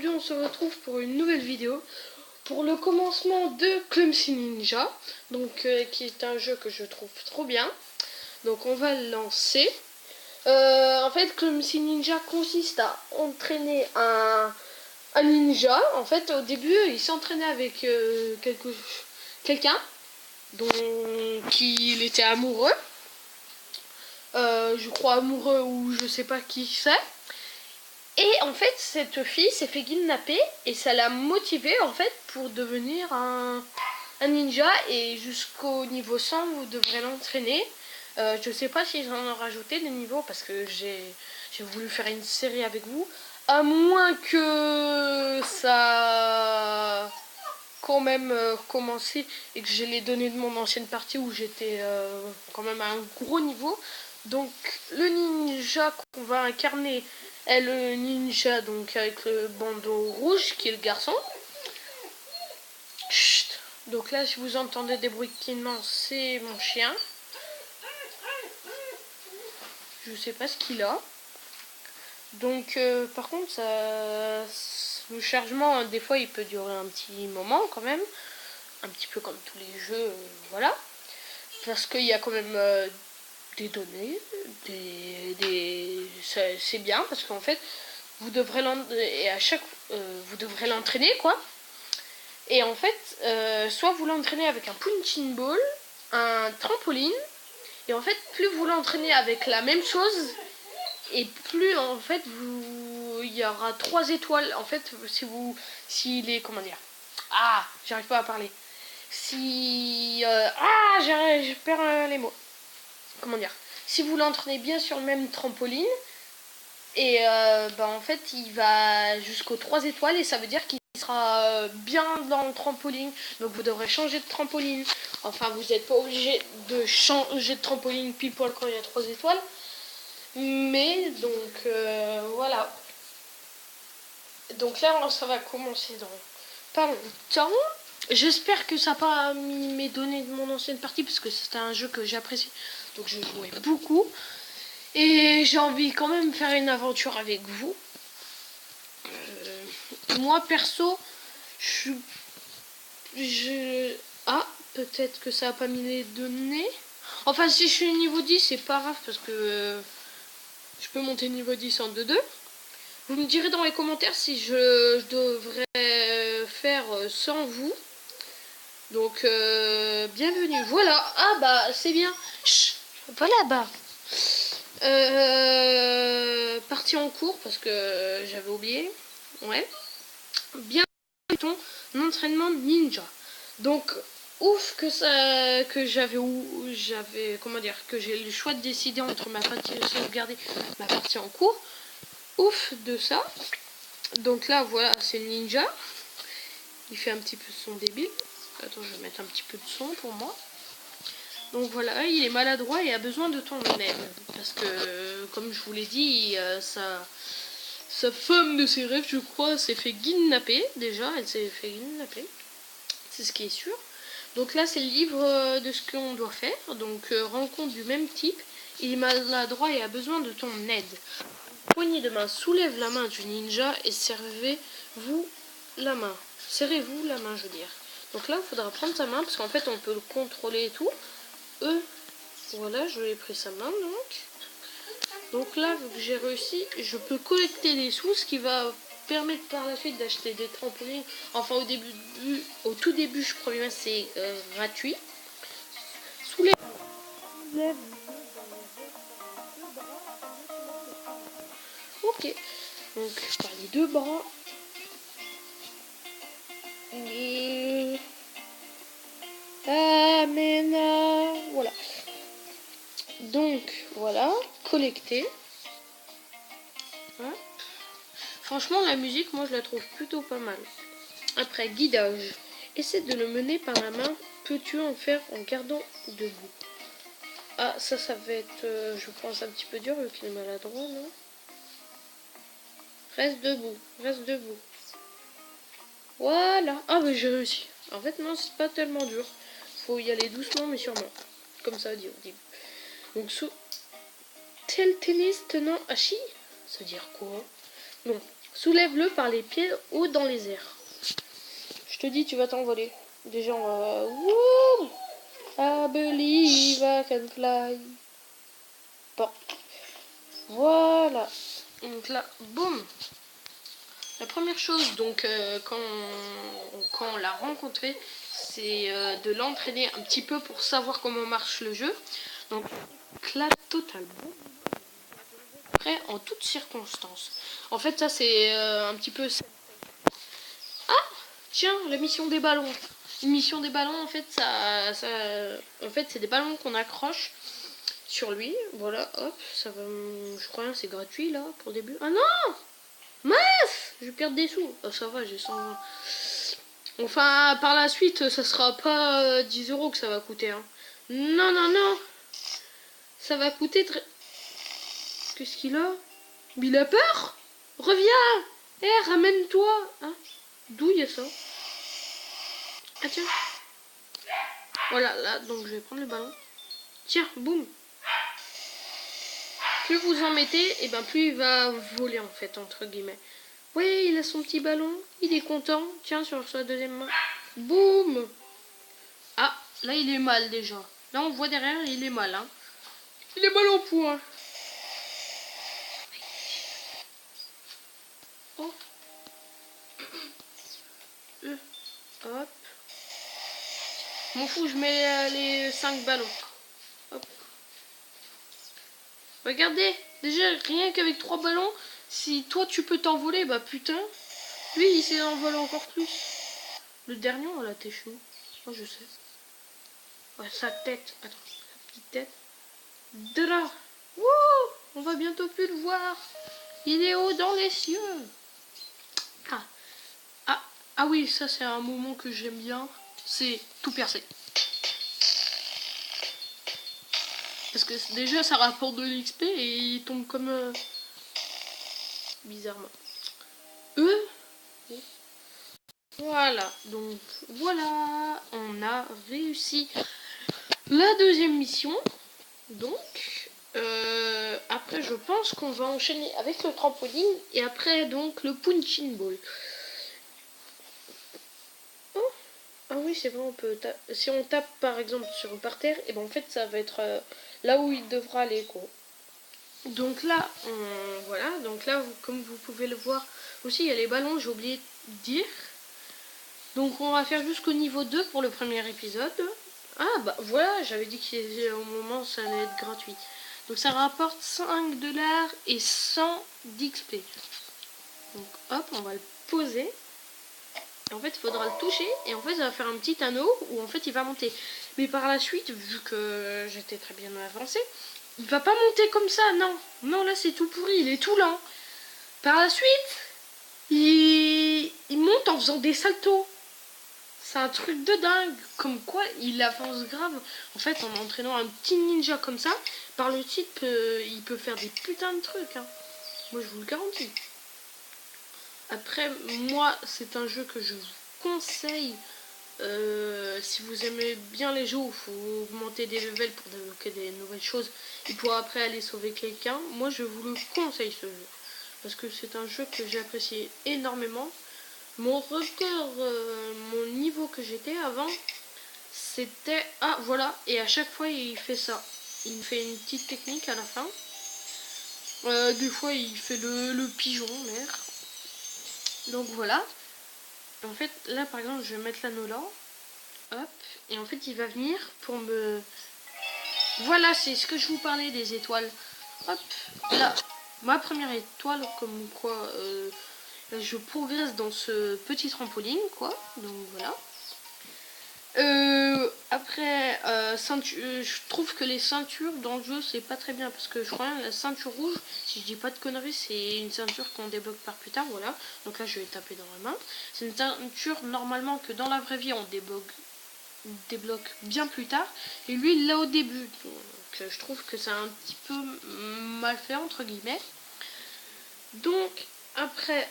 aujourd'hui on se retrouve pour une nouvelle vidéo pour le commencement de Clumsy Ninja, donc qui est un jeu que je trouve trop bien. Donc on va le lancer. En fait, Clumsy Ninja consiste à entraîner un ninja. En fait, au début, il s'entraînait avec quelqu'un dont il était amoureux. Je crois amoureux ou je sais pas qui c'est. Et en fait, cette fille s'est fait kidnapper et ça l'a motivée en fait pour devenir un ninja. Et jusqu'au niveau 100, vous devrez l'entraîner. Je sais pas si j'en ai rajouté des niveaux parce que j'ai voulu faire une série avec vous. À moins que ça quand même commencé et que je l'ai donné de mon ancienne partie où j'étais quand même à un gros niveau. Donc le ninja qu'on va incarner est le ninja donc avec le bandeau rouge qui est le garçon. Chut. Donc là si vous entendez des bruits de couinements, c'est mon chien. Je sais pas ce qu'il a. Donc par contre le chargement des fois il peut durer un petit moment quand même. Un petit peu comme tous les jeux, voilà. Parce qu'il y a quand même des données, c'est bien parce qu'en fait vous devrez vous devrez l'entraîner quoi. Et en fait soit vous l'entraînez avec un punching ball, un trampoline, et en fait plus vous l'entraînez avec la même chose et plus en fait il y aura 3 étoiles en fait s'il est comment dire, j'arrive pas à parler, je perds les mots. Comment dire, si vous l'entraînez bien sur le même trampoline, et en fait il va jusqu'aux 3 étoiles et ça veut dire qu'il sera bien dans le trampoline. Donc vous devrez changer de trampoline. Enfin vous n'êtes pas obligé de changer de trampoline pile poil quand il y a 3 étoiles. Mais donc voilà. Donc là ça va commencer dans pas longtemps. J'espère que ça n'a pas mis mes données de mon ancienne partie parce que c'était un jeu que j'apprécie. Donc je jouais beaucoup. Et j'ai envie quand même de faire une aventure avec vous. Moi perso, peut-être que ça n'a pas mis les données. Enfin si je suis niveau 10 c'est pas grave parce que je peux monter niveau 10 en 2-2. Vous me direz dans les commentaires si je devrais faire sans vous. Donc bienvenue. Voilà. C'est bien. Chut, pas là-bas. Partie en cours parce que j'avais oublié. Ouais. Bien ton entraînement ninja. Donc ouf que j'ai le choix de décider entre ma partie de sauvegarder, ma partie en cours. Ouf de ça. Donc là voilà, c'est le ninja. Il fait un petit peu de son débile. Attends, je vais mettre un petit peu de son pour moi. Donc voilà, il est maladroit et a besoin de ton aide. Parce que, comme je vous l'ai dit, sa femme de ses rêves, je crois, s'est fait kidnapper. Déjà, elle s'est fait kidnapper. C'est ce qui est sûr. Donc là, c'est le livre de ce qu'on doit faire. Donc, rencontre du même type. Il est maladroit et a besoin de ton aide. Poignée de main, soulève la main du ninja et serrez-vous la main. Serrez-vous la main, je veux dire. Donc là, il faudra prendre sa main parce qu'en fait, on peut le contrôler et tout. Voilà, je lui ai pris sa main donc là, vu que j'ai réussi, je peux collecter des sous, ce qui va permettre par la suite d'acheter des trampolines. Enfin au tout début je crois bien c'est gratuit. Soulève. Ok, donc par les deux bras. Voilà. Donc voilà, collecter. Hein. Franchement la musique moi je la trouve plutôt pas mal. Après guidage. Essaie de le mener par la main. Peux-tu en faire en gardant debout? Ça va être je pense un petit peu dur vu qu'il est maladroit, non? Reste debout, reste debout. Voilà. Mais j'ai réussi. En fait non, c'est pas tellement dur. Faut y aller doucement mais sûrement. Comme ça dit au début. Donc tel tennis tenant Hachi. Ça veut dire quoi? Non. Soulève-le par les pieds haut dans les airs. Je te dis, tu vas t'envoler. Déjà, on va... Wouh! I believe I can fly. Bon. Voilà. Donc là, boum. La première chose, donc, quand on l'a rencontré, c'est de l'entraîner un petit peu pour savoir comment marche le jeu. Donc, là, totalement. Prêt en toutes circonstances. En fait, ça, c'est un petit peu... Ah! Tiens, la mission des ballons. Une mission des ballons, en fait, en fait, c'est des ballons qu'on accroche sur lui. Voilà, hop, ça va... Je crois que c'est gratuit, là, pour le début. Ah non! Mince! Je perds des sous. Oh, ça va, j'ai 120. Enfin, par la suite, ça sera pas 10 € que ça va coûter. Hein. Non, non, non. Ça va coûter très... Qu'est-ce qu'il a? Mais il a peur? Reviens! Eh, ramène-toi! Hein? D'où il y a ça? Ah, tiens. Voilà, là, donc je vais prendre le ballon. Tiens, boum. Plus vous en mettez, et ben plus il va voler, en fait, entre guillemets. Oui, il a son petit ballon, il est content. Tiens, sur sa deuxième main. Boum! Ah, là, il est mal, déjà. Là, on voit derrière, il est mal, hein. Il est mal au point. Oh. Hop. M'en fous, je mets les 5 ballons. Hop. Regardez, déjà, rien qu'avec 3 ballons, si toi, tu peux t'envoler, bah putain. Lui, il s'est envolé encore plus. Le dernier, on l'a téchou. Moi, je sais. Ouais, sa tête. Attends, sa petite tête. De là. Wouh! On va bientôt plus le voir. Il est haut dans les cieux. Ah. Ah, ah oui, ça, c'est un moment que j'aime bien. C'est tout percer. Parce que déjà, ça rapporte de l'XP et il tombe comme... bizarrement. Voilà, donc voilà, on a réussi la deuxième mission. Donc, après je pense qu'on va enchaîner avec le trampoline et après donc le punching ball. Oh, ah oui c'est vrai, on peut si on tape par exemple sur par terre, et ben en fait ça va être là où il devra aller quoi. Donc là, voilà, donc là comme vous pouvez le voir aussi il y a les ballons, j'ai oublié de dire. Donc on va faire jusqu'au niveau 2 pour le premier épisode. Ah bah voilà, j'avais dit qu'au moment ça allait être gratuit. Donc ça rapporte 5 $ et 100 d'XP. Donc hop, on va le poser. Et en fait, il faudra le toucher. Et en fait, ça va faire un petit anneau où en fait il va monter. Mais par la suite, vu que j'étais très bien avancé, il va pas monter comme ça, non. Non, là c'est tout pourri, il est tout lent. Par la suite, il monte en faisant des saltos. C'est un truc de dingue. Comme quoi, il avance grave. En fait, en entraînant un petit ninja comme ça, par le titre, il peut faire des putains de trucs. Hein. Moi, je vous le garantis. Après, moi, c'est un jeu que je vous conseille. Si vous aimez bien les jeux où il faut augmenter des levels pour débloquer des nouvelles choses et pour après aller sauver quelqu'un, moi, je vous le conseille ce jeu. Parce que c'est un jeu que j'ai apprécié énormément. Mon record, mon niveau que j'étais avant, c'était... Ah, voilà. Et à chaque fois, il fait ça. Il fait une petite technique à la fin. Des fois, il fait le pigeon, merde. Donc, voilà. En fait, là, par exemple, je vais mettre l'anneau là. Hop. Et en fait, il va venir pour me... Voilà, c'est ce que je vous parlais des étoiles. Hop. Là, ma première étoile, comme quoi... je progresse dans ce petit trampoline, quoi. Donc voilà. Après, je trouve que les ceintures dans le jeu, c'est pas très bien. Parce que je crois que la ceinture rouge, si je dis pas de conneries, c'est une ceinture qu'on débloque par plus tard. Voilà. Donc là, je vais taper dans la main. C'est une ceinture, normalement, que dans la vraie vie, on débloque bien plus tard. Et lui, il l'a au début. Donc, je trouve que c'est un petit peu mal fait, entre guillemets. Donc, après...